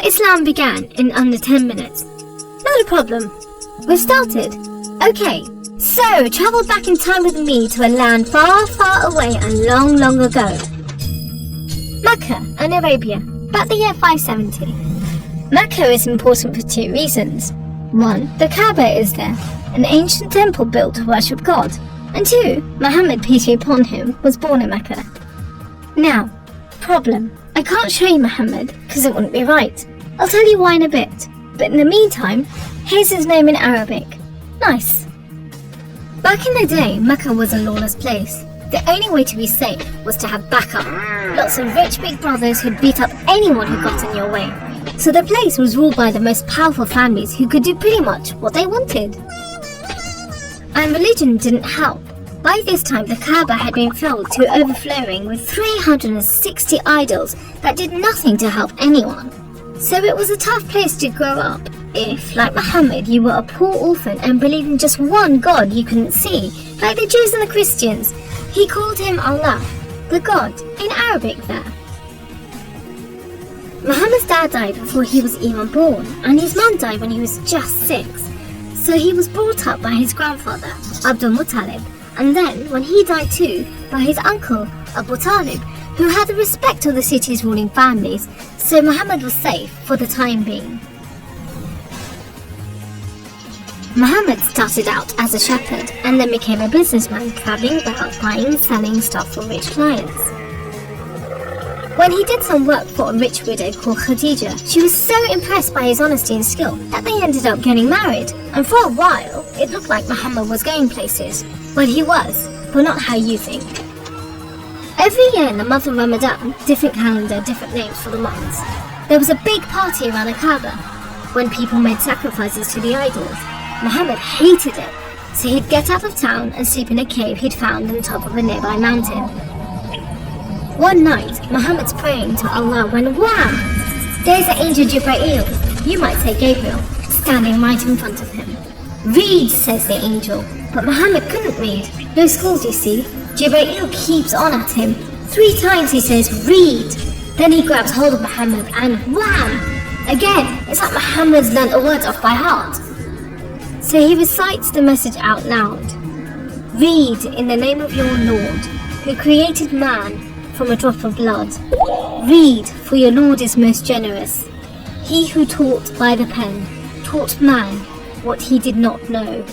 Islam began in under 10 minutes. Not a problem. We've started. Okay, so travel back in time with me to a land far, far away and long, long ago. Mecca and Arabia, about the year 570. Mecca is important for two reasons. One, the Kaaba is there, an ancient temple built to worship God. And two, Muhammad, peace be upon him, was born in Mecca. Now, problem. I can't show you Muhammad, because it wouldn't be right. I'll tell you why in a bit. But in the meantime, here's his name in Arabic. Nice. Back in the day, Mecca was a lawless place. The only way to be safe was to have backup. Lots of rich big brothers who'd beat up anyone who got in your way. So the place was ruled by the most powerful families who could do pretty much what they wanted. And religion didn't help. By this time, the Kaaba had been filled to overflowing with 360 idols that did nothing to help anyone. So it was a tough place to grow up if, like Muhammad, you were a poor orphan and believed in just one God you couldn't see, like the Jews and the Christians. He called him Allah, the God, in Arabic there. Muhammad's dad died before he was even born, and his mum died when he was just 6. So he was brought up by his grandfather, Abdul Muttalib, and then, when he died too, by his uncle, Abu Talib, who had the respect of the city's ruling families, so Muhammad was safe for the time being. Muhammad started out as a shepherd and then became a businessman, travelling about buying and selling stuff for rich clients. When he did some work for a rich widow called Khadija, she was so impressed by his honesty and skill that they ended up getting married, and for a while, it looked like Muhammad was going places. Well, he was, but not how you think. Every year in the month of Ramadan, different calendar, different names for the months, there was a big party around the Kaaba, when people made sacrifices to the idols. Muhammad hated it, so he'd get out of town and sleep in a cave he'd found on top of a nearby mountain. One night, Muhammad's praying to Allah when wham! There's the angel Jibreel, you might say Gabriel, standing right in front of him. Read, says the angel, but Muhammad couldn't read. No schools, you see. Jibreel keeps on at him. 3 times he says, read! Then he grabs hold of Muhammad and wham! Again, it's like Muhammad's learnt a word off by heart. So he recites the message out loud. Read in the name of your Lord, who created man from a drop of blood. Read, for your Lord is most generous. He who taught by the pen, taught man what he did not know.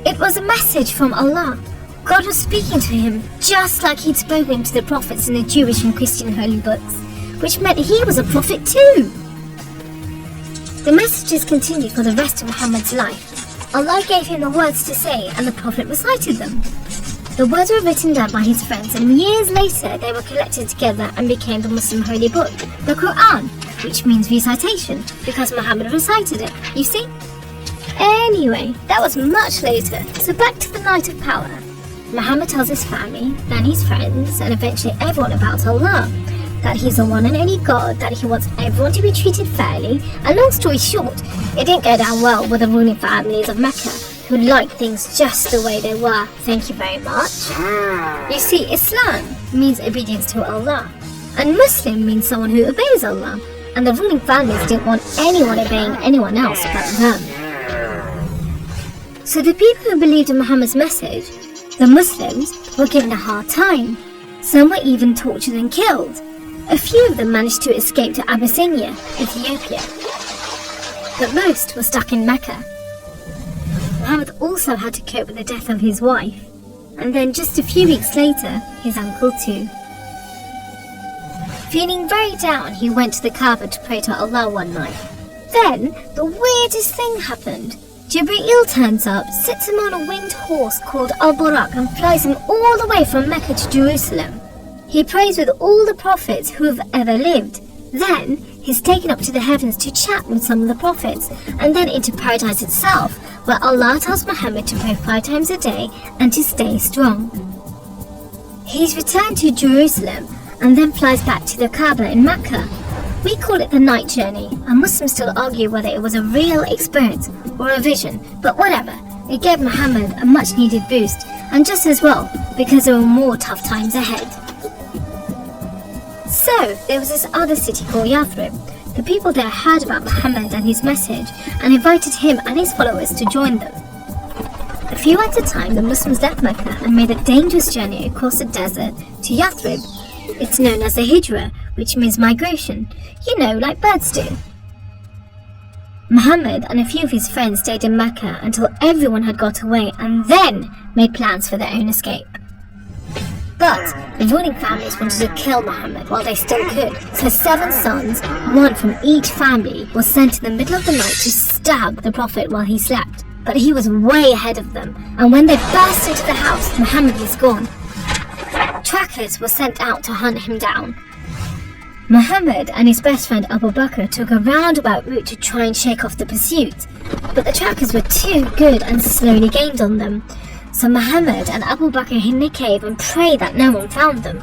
It was a message from Allah. God was speaking to him just like he'd spoken to the prophets in the Jewish and Christian holy books, which meant he was a prophet too. The messages continued for the rest of Muhammad's life. Allah gave him the words to say and the prophet recited them. The words were written down by his friends, and years later they were collected together and became the Muslim holy book, the Quran, which means recitation, because Muhammad recited it, you see? Anyway, that was much later, so back to the night of power. Muhammad tells his family, then his friends, and eventually everyone about Allah, that he's the one and only God, that he wants everyone to be treated fairly, and long story short, it didn't go down well with the ruling families of Mecca, who liked things just the way they were. Thank you very much. You see, Islam means obedience to Allah, and Muslim means someone who obeys Allah, and the ruling families didn't want anyone obeying anyone else but them. So the people who believed in Muhammad's message, the Muslims, were given a hard time. Some were even tortured and killed. A few of them managed to escape to Abyssinia, Ethiopia, but most were stuck in Mecca. Muhammad also had to cope with the death of his wife, and then just a few weeks later, his uncle too. Feeling very down, he went to the Kaaba to pray to Allah one night. Then, the weirdest thing happened. Jibreel turns up, sits him on a winged horse called Al-Buraq and flies him all the way from Mecca to Jerusalem. He prays with all the prophets who have ever lived. Then, he's taken up to the heavens to chat with some of the prophets, and then into paradise itself, where Allah tells Muhammad to pray 5 times a day and to stay strong. He's returned to Jerusalem and then flies back to the Kaaba in Mecca. We call it the night journey, and Muslims still argue whether it was a real experience or a vision, but whatever, it gave Muhammad a much needed boost, and just as well, because there were more tough times ahead. So, there was this other city called Yathrib. the people there heard about Muhammad and his message and invited him and his followers to join them. A few at a time, the Muslims left Mecca and made a dangerous journey across the desert to Yathrib. It's known as the Hijra, which means migration, like birds do. Muhammad and a few of his friends stayed in Mecca until everyone had got away and then made plans for their own escape. But the ruling families wanted to kill Muhammad while they still could, so 7 sons, one from each family, were sent in the middle of the night to stab the Prophet while he slept. But he was way ahead of them, and when they burst into the house, Muhammad was gone. Trackers were sent out to hunt him down. Muhammad and his best friend Abu Bakr took a roundabout route to try and shake off the pursuit, but the trackers were too good and slowly gained on them. So Muhammad and Abu Bakr hid in a cave and prayed that no one found them.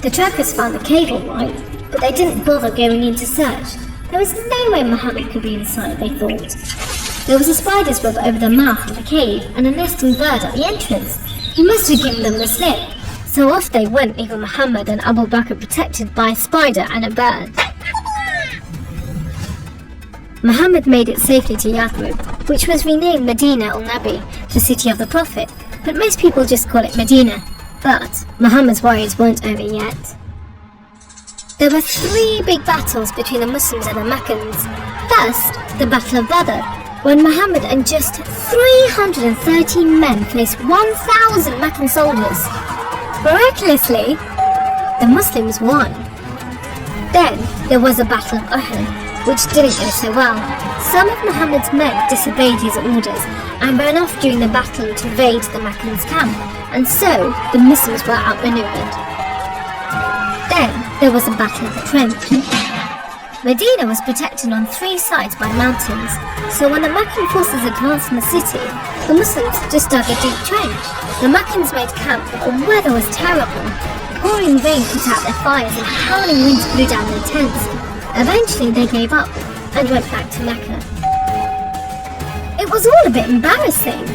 The trackers found the cave alright, but they didn't bother going in to search. There was no way Muhammad could be inside, they thought. There was a spider's web over the mouth of the cave and a nesting bird at the entrance. He must have given them the slip. So off they went, leaving Muhammad and Abu Bakr protected by a spider and a bird. Muhammad made it safely to Yathrib, which was renamed Medina al-Nabi, the city of the Prophet, but most people just call it Medina. But Muhammad's worries weren't over yet. There were 3 big battles between the Muslims and the Meccans. First, the Battle of Badr, when Muhammad and just 313 men faced 1,000 Meccan soldiers. Miraculously, the Muslims won. Then there was the Battle of Uhud, which didn't go so well. Some of Muhammad's men disobeyed his orders and ran off during the battle to raid the Meccans' camp, and so the Muslims were outmaneuvered. Then there was the Battle of the Trench. Medina was protected on 3 sides by mountains, so when the Meccan forces advanced in the city, the Muslims just dug a deep trench. The Meccans made camp, but the weather was terrible. Pouring rain put out their fires and howling winds blew down their tents. Eventually they gave up and went back to Mecca. It was all a bit embarrassing.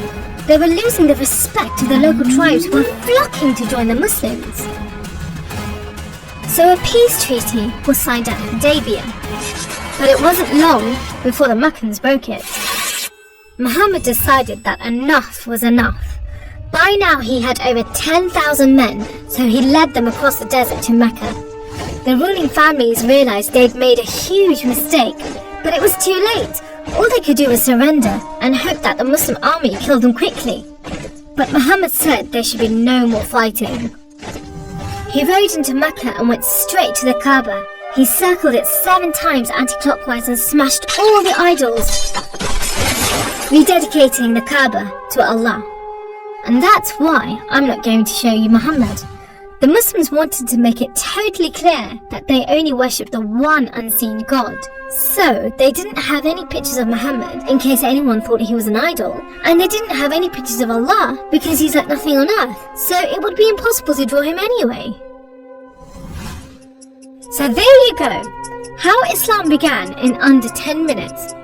They were losing the respect of the local tribes who were flocking to join the Muslims. So a peace treaty was signed at Hudaybiyah, but it wasn't long before the Meccans broke it. Muhammad decided that enough was enough. By now he had over 10,000 men, so he led them across the desert to Mecca. The ruling families realized they'd made a huge mistake, but it was too late. All they could do was surrender and hope that the Muslim army killed them quickly. But Muhammad said there should be no more fighting. He rode into Mecca and went straight to the Kaaba. He circled it 7 times anti-clockwise and smashed all the idols, rededicating the Kaaba to Allah. And that's why I'm not going to show you Muhammad. The Muslims wanted to make it totally clear that they only worshipped the one unseen God. So they didn't have any pictures of Muhammad in case anyone thought he was an idol, and they didn't have any pictures of Allah because he's like nothing on earth, so it would be impossible to draw him anyway. So there you go, how Islam began in under 10 minutes.